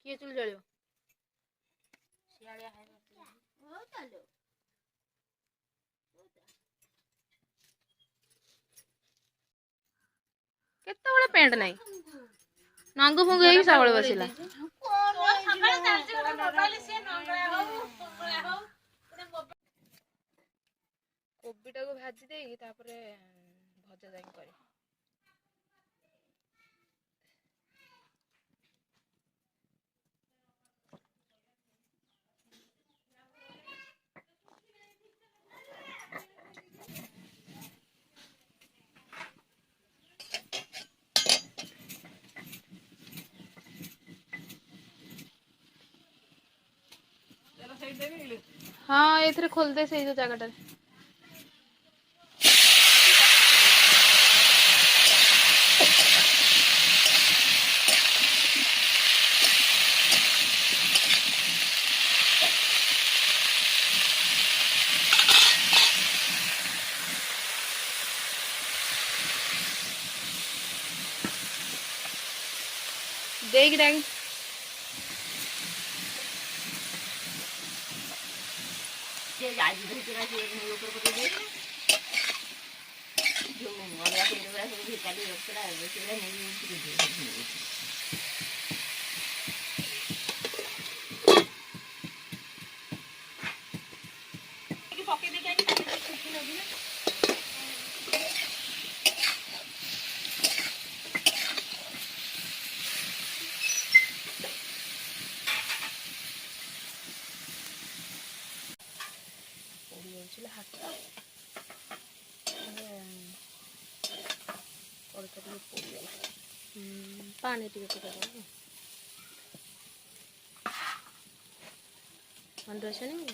किए चुल जलियो केतेबेले पेंट नहीं नांगू फुंगू ही सबले बसिला कोबीटा को भाजी देगी तापरे भजा जाई करे हाँ ये खोल दे से जो जगह देख डांग ये आज भी तेरा ये ऊपर को दे जो वाला के रहा है भी काली रखता है वो तेरा नहीं उसको दे कि पके दे के छुट्टी लगी ना पानी टिके नहीं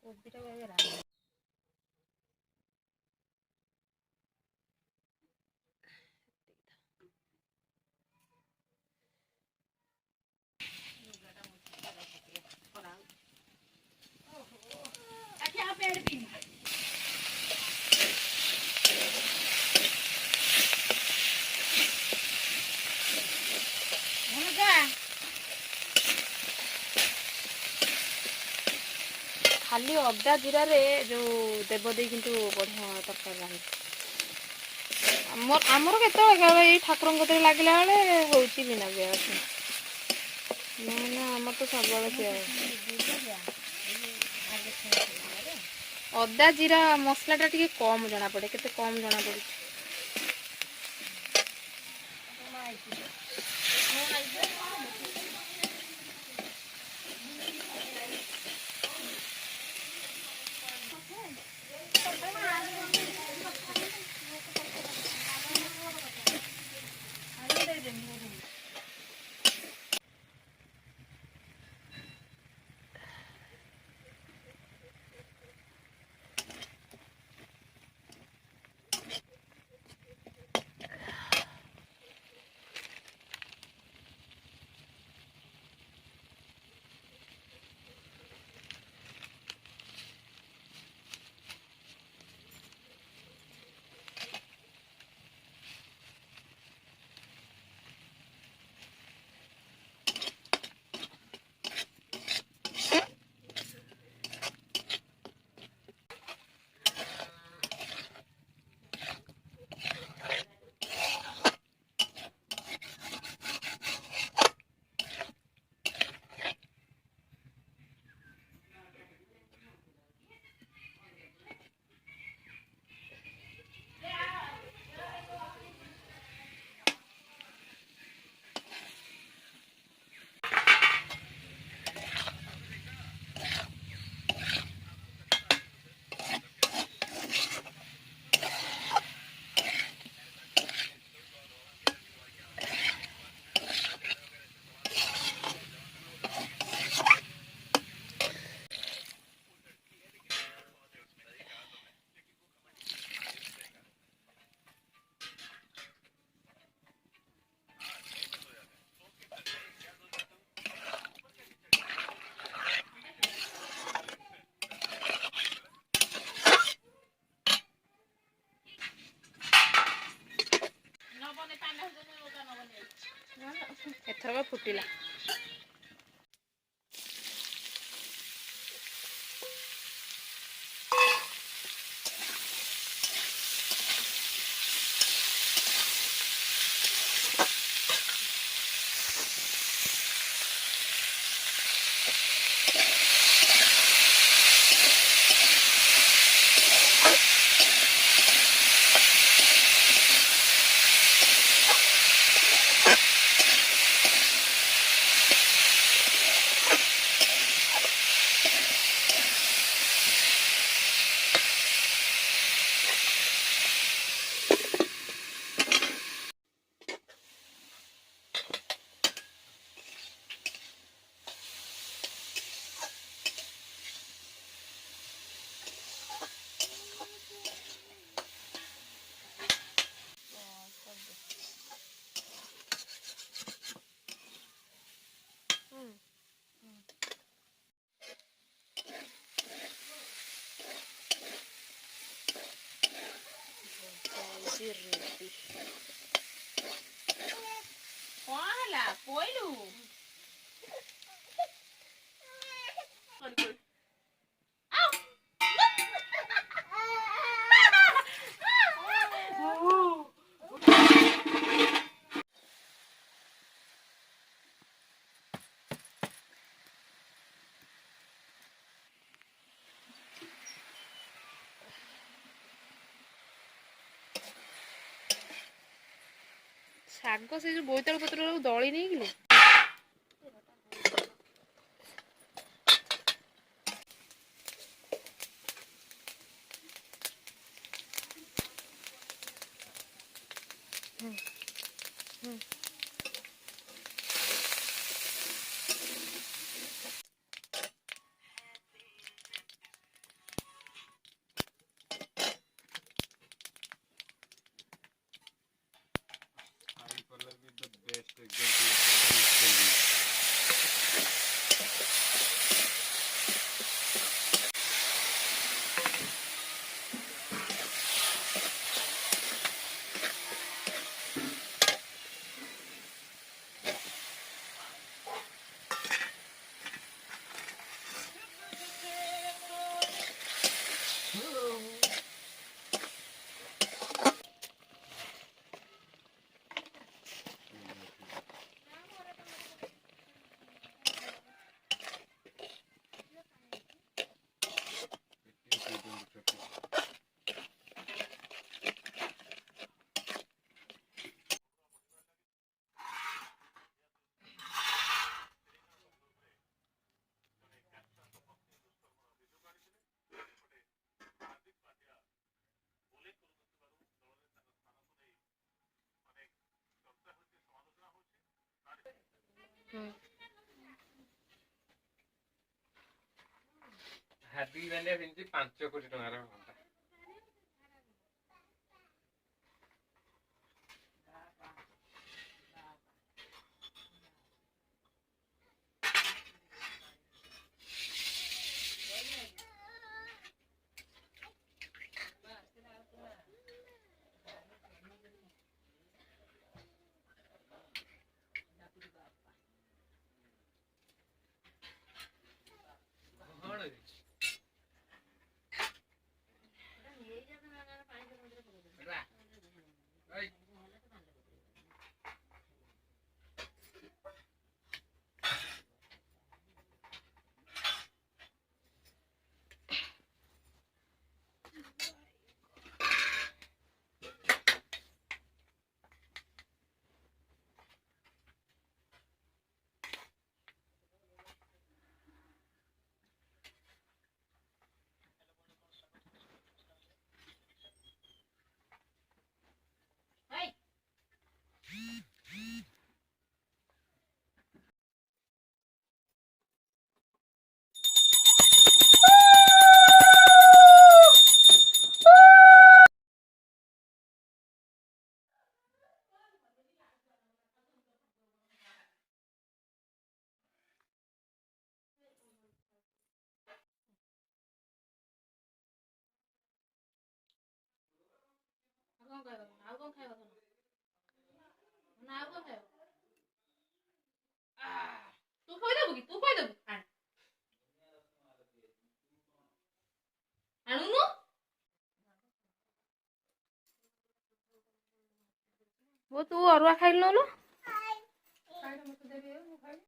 कोबीटा वगैरह खाली अदा जीरा रे जो देव दे किंतु बढ़िया तरकारी आमर के ठाकुर कतरे लगे बेले हूँ बिना पियाज ना आमर तो सब अदा जीरा मसलाटा टी कम जना पड़े केते कम जना पड़े ଏଥରକ ଫୁଟିଲା। କଣ ହେଲା ପଇଲୁ? ଶାଗ ସେ ଯୋଉ ବୋଇତାଳୁ ପତ୍ର ଦଳି ନେଇକିଲୋ। ହାର୍ଦିକ ପାଣ୍ଡ୍ୟା ପିନ୍ଧିଛି 5 କୋଟି ଟଙ୍କାର ଘଣ୍ଟା। ଆଉ କଣ ଖାଇବ? ଆଉ କଣ ଖାଇବ? ନା ଆଉ କଣ ଖାଇବ? ବୋଉ ତୁ ଅରୁଆ ଖାଇଲୁ ନହେଲେ ଖାଇଲେ ମୋତେ ଦେବି ମୁଁ ଖାଇବି।